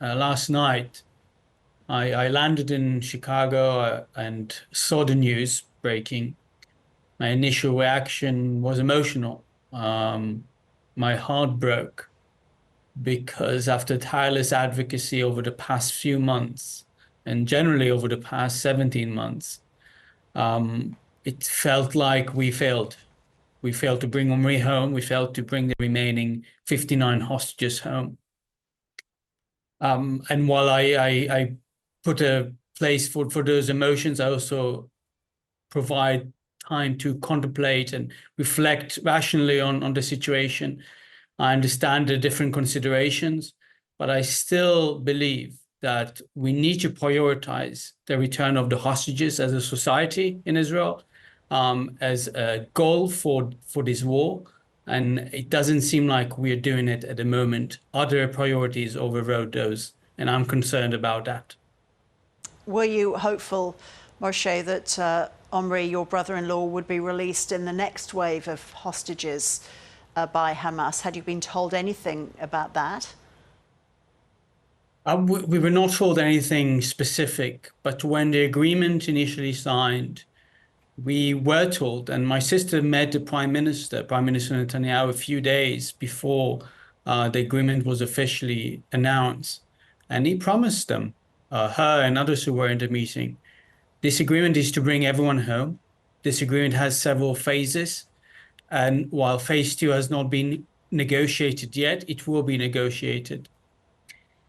last night, I landed in Chicago and saw the news breaking. My initial reaction was emotional. My heart broke because after tireless advocacy over the past few months, and generally over the past 17 months, it felt like we failed. We failed to bring Omri home. We failed to bring the remaining 59 hostages home. And while I put a place for those emotions, I also provide time to contemplate and reflect rationally on the situation. I understand the different considerations, but I still believe that we need to prioritize the return of the hostages as a society in Israel, as a goal for this war. And it doesn't seem like we're doing it at the moment. Other priorities overrode those, and I'm concerned about that. Were you hopeful, Moshe, that Omri, your brother-in-law, would be released in the next wave of hostages by Hamas? Had you been told anything about that? We were not told anything specific, but when the agreement initially signed, we were told, and my sister met the Prime Minister Netanyahu, a few days before the agreement was officially announced. And he promised them, her and others who were in the meeting, this agreement is to bring everyone home. This agreement has several phases. And while phase two has not been negotiated yet, it will be negotiated.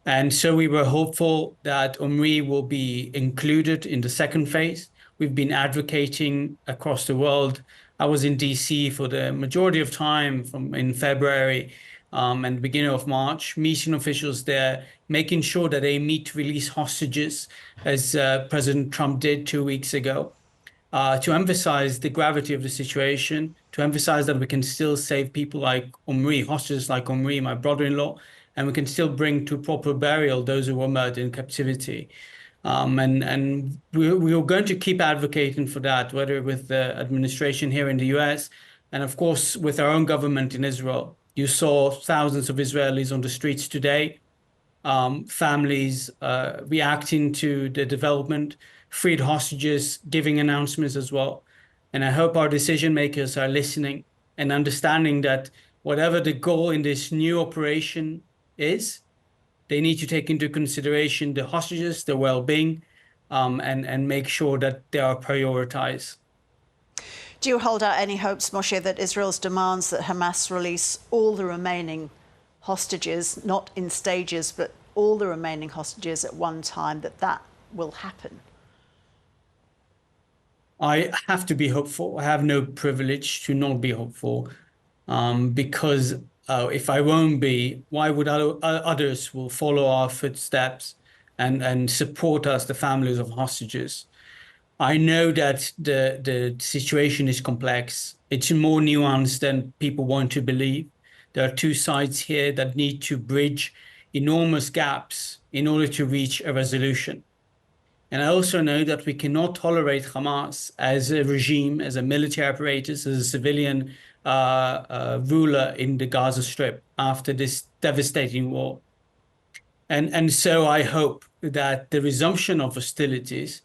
And so we were hopeful that Omri will be included in the second phase. We've been advocating across the world. I was in DC for the majority of time in February and beginning of March, meeting officials there, making sure that they meet to release hostages, as President Trump did 2 weeks ago, to emphasize the gravity of the situation, to emphasize that we can still save people like Omri, hostages like Omri, my brother-in-law, and we can still bring to proper burial those who were murdered in captivity. And we are going to keep advocating for that, whether with the administration here in the US and, of course, with our own government in Israel. You saw thousands of Israelis on the streets today, families reacting to the development, freed hostages, giving announcements as well. And I hope our decision makers are listening and understanding that whatever the goal in this new operation is, they need to take into consideration the hostages, their well-being, and make sure that they are prioritized. Do you hold out any hopes, Moshe, that Israel's demands that Hamas release all the remaining hostages, not in stages, but all the remaining hostages at one time, that will happen? I have to be hopeful. I have no privilege to not be hopeful, because if I won't be, why would others will follow our footsteps and support us, the families of hostages? I know that the situation is complex. It's more nuanced than people want to believe. There are two sides here that need to bridge enormous gaps in order to reach a resolution. And I also know that we cannot tolerate Hamas as a regime, as a military apparatus, as a civilian ruler in the Gaza Strip after this devastating war. And so I hope that the resumption of hostilities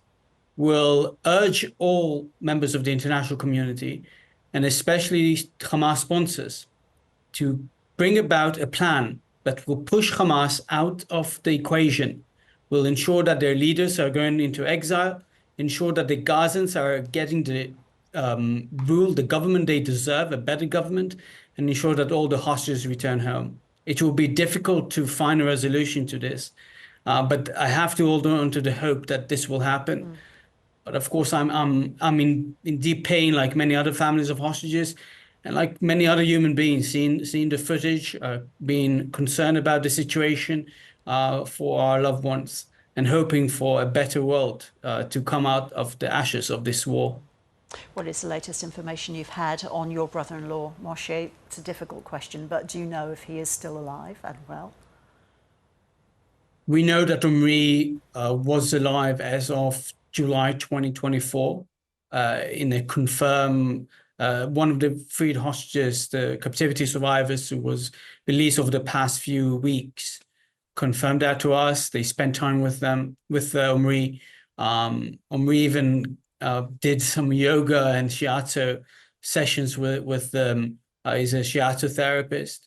will urge all members of the international community, and especially Hamas sponsors, to bring about a plan that will push Hamas out of the equation, will ensure that their leaders are going into exile, ensure that the Gazans are getting the rule, the government they deserve, a better government, and ensure that all the hostages return home. It will be difficult to find a resolution to this, but I have to hold on to the hope that this will happen. But of course, I'm in deep pain, like many other families of hostages, and like many other human beings, seeing the footage, being concerned about the situation for our loved ones, and hoping for a better world to come out of the ashes of this war. What is the latest information you've had on your brother-in-law, Moshe? It's a difficult question, but do you know if he is still alive and well? We know that Omri was alive as of July 2024 in a confirmed, one of the freed hostages, the captivity survivors who was released over the past few weeks, confirmed that to us. They spent time with them, with Omri. Omri even did some yoga and shiatsu sessions with them. He's a shiatsu therapist.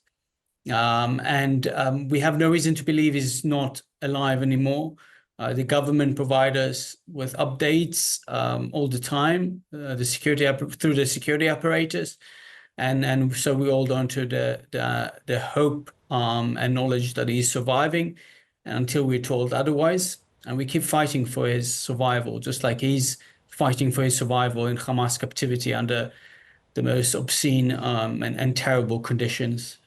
We have no reason to believe he's not alive anymore. The government provide us with updates all the time, through the security apparatus, and so we hold on to the hope and knowledge that he's surviving until we're told otherwise, and we keep fighting for his survival, just like he's fighting for his survival in Hamas captivity under the most obscene and terrible conditions.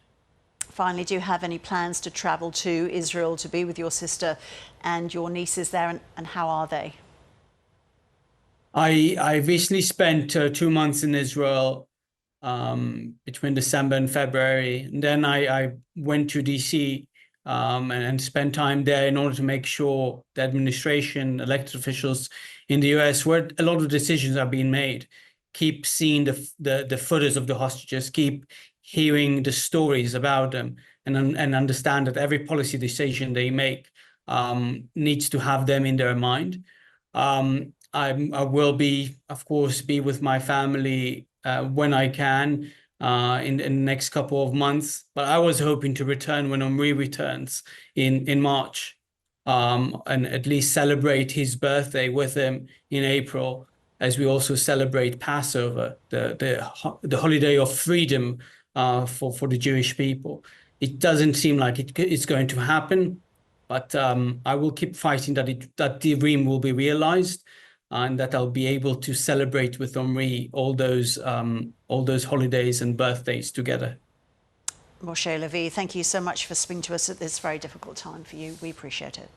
Finally, do you have any plans to travel to Israel to be with your sister and your nieces there, and how are they? I recently spent 2 months in Israel between December and February. And then I went to DC and spent time there in order to make sure the administration, elected officials in the US, where a lot of decisions are being made, keep seeing the footage of the hostages, keep hearing the stories about them, and understand that every policy decision they make needs to have them in their mind. I will of course, be with my family when I can in the next couple of months. But I was hoping to return when Omri returns in March, and at least celebrate his birthday with him in April, as we also celebrate Passover, the holiday of freedom for the Jewish people. It doesn't seem like it's going to happen, but I will keep fighting that the dream will be realized, and that I'll be able to celebrate with Omri all those holidays and birthdays together. Moshe Lavi, thank you so much for speaking to us at this very difficult time for you. We appreciate it.